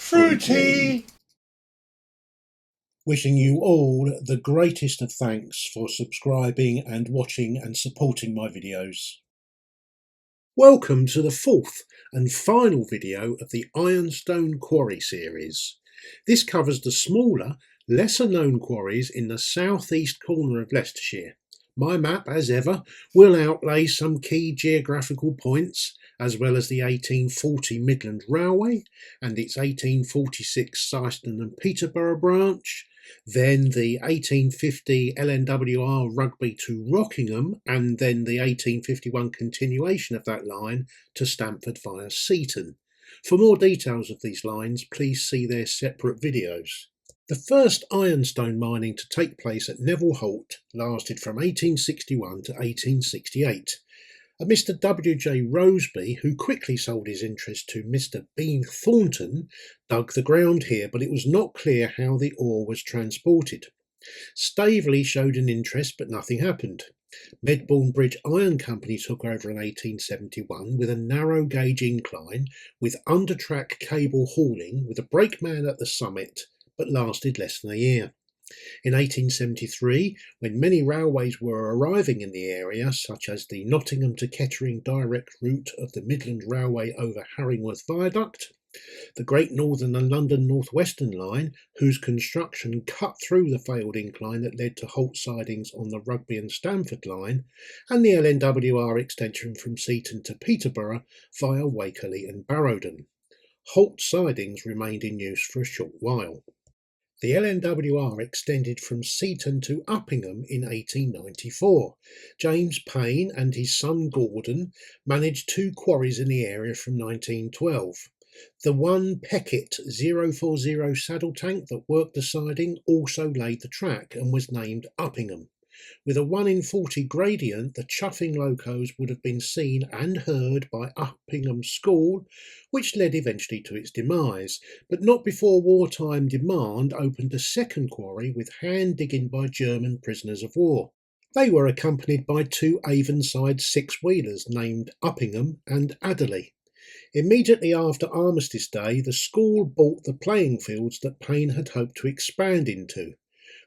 Fruity! Wishing you all the greatest of thanks for subscribing and watching and supporting my videos. Welcome to the fourth and final video of the Ironstone Quarry series. This covers the smaller, lesser known quarries in the southeast corner of Leicestershire. My map, as ever, will outlay some key geographical points, as well as the 1840 Midland Railway and its 1846 Syston and Peterborough branch, then the 1850 LNWR Rugby to Rockingham, and then the 1851 continuation of that line to Stamford via Seaton. For more details of these lines, please see their separate videos. The first ironstone mining to take place at Neville Holt lasted from 1861 to 1868. A Mr. W.J. Roseby, who quickly sold his interest to Mr. Bean Thornton, dug the ground here, but it was not clear how the ore was transported. Staveley showed an interest, but nothing happened. Medbourne Bridge Iron Company took over in 1871 with a narrow gauge incline with under-track cable hauling with a brakeman at the summit, but lasted less than a year. In 1873, when many railways were arriving in the area, such as the Nottingham to Kettering direct route of the Midland Railway over Haringworth Viaduct, the Great Northern and London North Western line, whose construction cut through the failed incline that led to Holt sidings on the Rugby and Stamford line, and the LNWR extension from Seaton to Peterborough via Wakerley and Barrowden. Holt sidings remained in use for a short while. The LNWR extended from Seaton to Uppingham in 1894. James Payne and his son Gordon managed two quarries in the area from 1912. The one Peckett 040 saddle tank that worked the siding also laid the track and was named Uppingham. With a 1 in 40 gradient, the chuffing locos would have been seen and heard by Uppingham School, which led eventually to its demise, but not before wartime demand opened a second quarry with hand digging by German prisoners of war. They were accompanied by two Avonside six-wheelers named Uppingham and Adderley. Immediately after Armistice Day, the school bought the playing fields that Payne had hoped to expand into.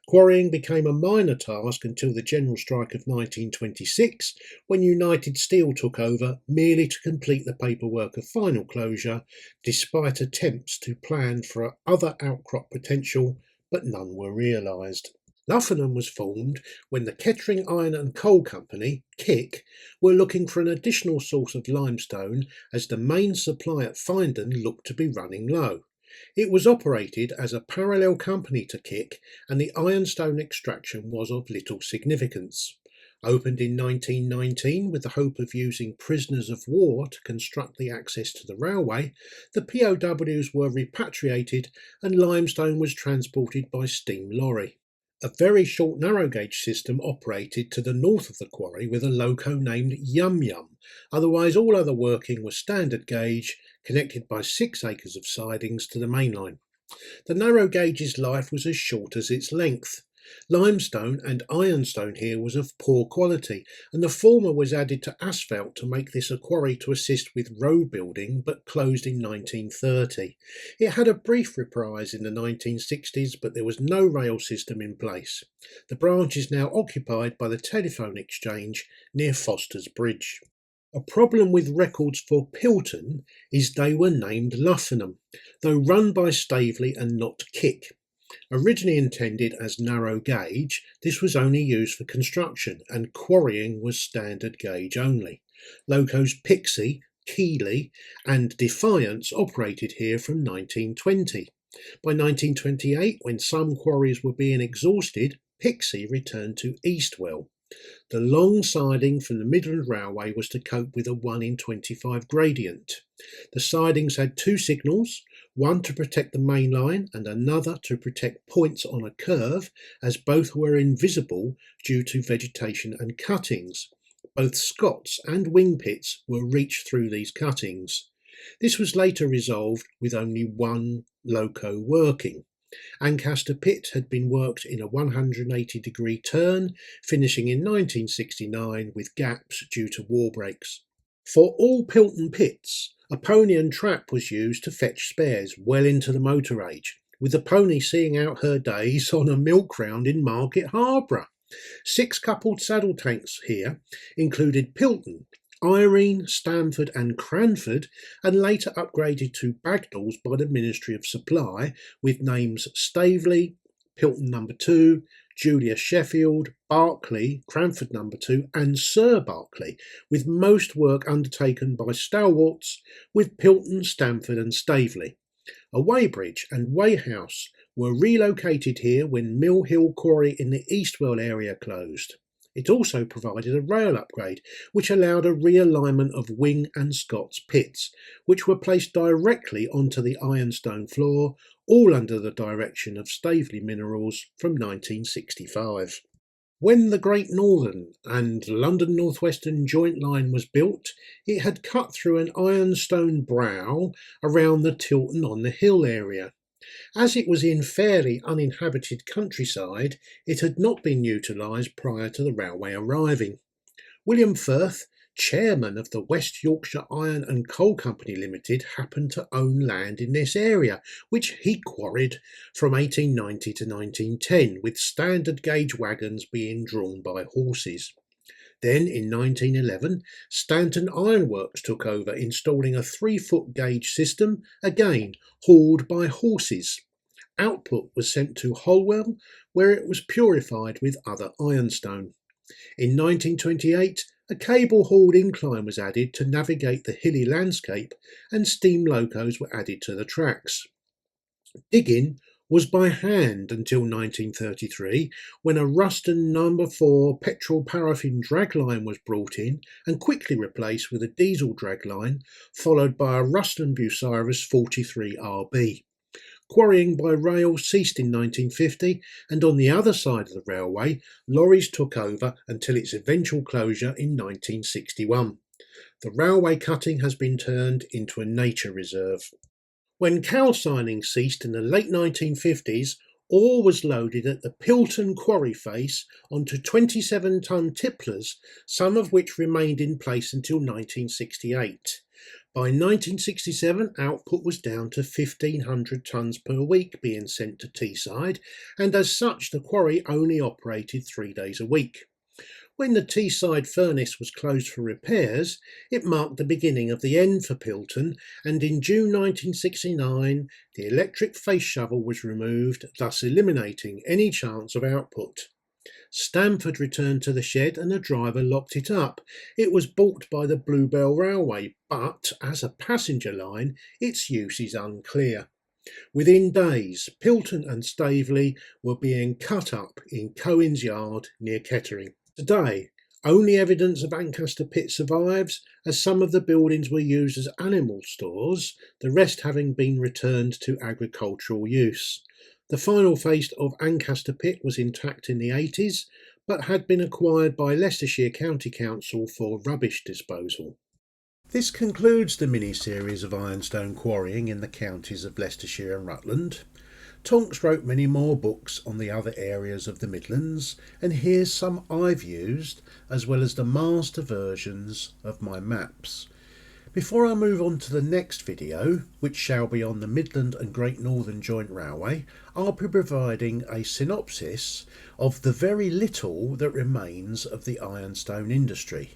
Quarrying became a minor task until the general strike of 1926, when United Steel took over merely to complete the paperwork of final closure, despite attempts to plan for other outcrop potential, but none were realised. Uppingham was formed when the Kettering Iron and Coal Company, KIC, were looking for an additional source of limestone as the main supply at Findon looked to be running low. It was operated as a parallel company to KIC, and the ironstone extraction was of little significance. Opened in 1919 with the hope of using prisoners of war to construct the access to the railway, the POWs were repatriated and limestone was transported by steam lorry. A very short narrow gauge system operated to the north of the quarry with a loco named Yum Yum. Otherwise all other working was standard gauge, connected by 6 acres of sidings to the main line. The narrow gauge's life was as short as its length. Limestone and ironstone here was of poor quality, and the former was added to asphalt to make this a quarry to assist with road building, but closed in 1930. It had a brief reprise in the 1960s, but there was no rail system in place. The branch is now occupied by the telephone exchange near Foster's Bridge. A problem with records for Pilton is they were named Uppingham, though run by Staveley and not KIC. Originally intended as narrow gauge, this was only used for construction, and quarrying was standard gauge only. Locos Pixie, Keeley and Defiance operated here from 1920. By 1928, when some quarries were being exhausted, Pixie returned to Eastwell. The long siding from the Midland Railway was to cope with a 1 in 25 gradient. The sidings had 2 signals, one to protect the main line and another to protect points on a curve, as both were invisible due to vegetation and cuttings. Both Scots and wing pits were reached through these cuttings. This was later resolved with only one loco working. Ancaster Pit had been worked in a 180-degree turn, finishing in 1969 with gaps due to war breaks. For all Pilton pits, A pony and trap was used to fetch spares well into the motor age, with the pony seeing out her days on a milk round in Market Harborough. 6 coupled saddle tanks here included Pilton, Irene, Stamford and Cranford, and later upgraded to Bagnalls by the Ministry of Supply with names Staveley, Pilton No. 2, Julia Sheffield, Berkeley, Cranford No. 2 and Sir Berkeley, with most work undertaken by stalwarts with Pilton, Stamford and Staveley. A weighbridge and weighhouse were relocated here when Mill Hill Quarry in the Eastwell area closed. It also provided a rail upgrade, which allowed a realignment of Wing and Scott's pits, which were placed directly onto the Ironstone floor, all under the direction of Staveley Minerals from 1965. When the Great Northern and London North Western joint line was built, it had cut through an ironstone brow around the Tilton on the Hill area. As it was in fairly uninhabited countryside, it had not been utilised prior to the railway arriving. William Firth, chairman of the West Yorkshire Iron and Coal Company Limited, happened to own land in this area, which he quarried from 1890 to 1910, with standard gauge wagons being drawn by horses. Then, in 1911, Stanton Ironworks took over, installing a 3-foot gauge system, again hauled by horses. Output was sent to Holwell, where it was purified with other ironstone. In 1928, a cable-hauled incline was added to navigate the hilly landscape, and steam locos were added to the tracks. Digging was by hand until 1933, when a Ruston No. 4 petrol paraffin dragline was brought in and quickly replaced with a diesel dragline, followed by a Ruston Bucyrus 43RB. Quarrying by rail ceased in 1950, and on the other side of the railway, lorries took over until its eventual closure in 1961. The railway cutting has been turned into a nature reserve. When calcining ceased in the late 1950s, ore was loaded at the Pilton quarry face onto 27-ton tipplers, some of which remained in place until 1968. By 1967, output was down to 1,500 tonnes per week being sent to Teesside, and as such the quarry only operated 3 days a week. When the Teesside furnace was closed for repairs, it marked the beginning of the end for Pilton, and in June 1969 the electric face shovel was removed, thus eliminating any chance of output. Stamford returned to the shed and a driver locked it up. It was bought by the Bluebell Railway, but as a passenger line its use is unclear. Within days, Pilton and Staveley were being cut up in Cohen's Yard near Kettering. Today, only evidence of Ancaster Pit survives, as some of the buildings were used as animal stores, the rest having been returned to agricultural use. The final face of Ancaster Pit was intact in the 80s, but had been acquired by Leicestershire County Council for rubbish disposal. This concludes the mini-series of ironstone quarrying in the counties of Leicestershire and Rutland. Tonks wrote many more books on the other areas of the Midlands, and here's some I've used, as well as the master versions of my maps. Before I move on to the next video, which shall be on the Midland and Great Northern Joint Railway, I'll be providing a synopsis of the very little that remains of the ironstone industry.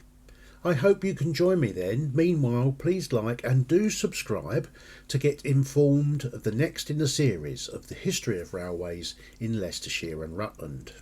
I hope you can join me then. Meanwhile, please like and do subscribe to get informed of the next in the series of the history of railways in Leicestershire and Rutland.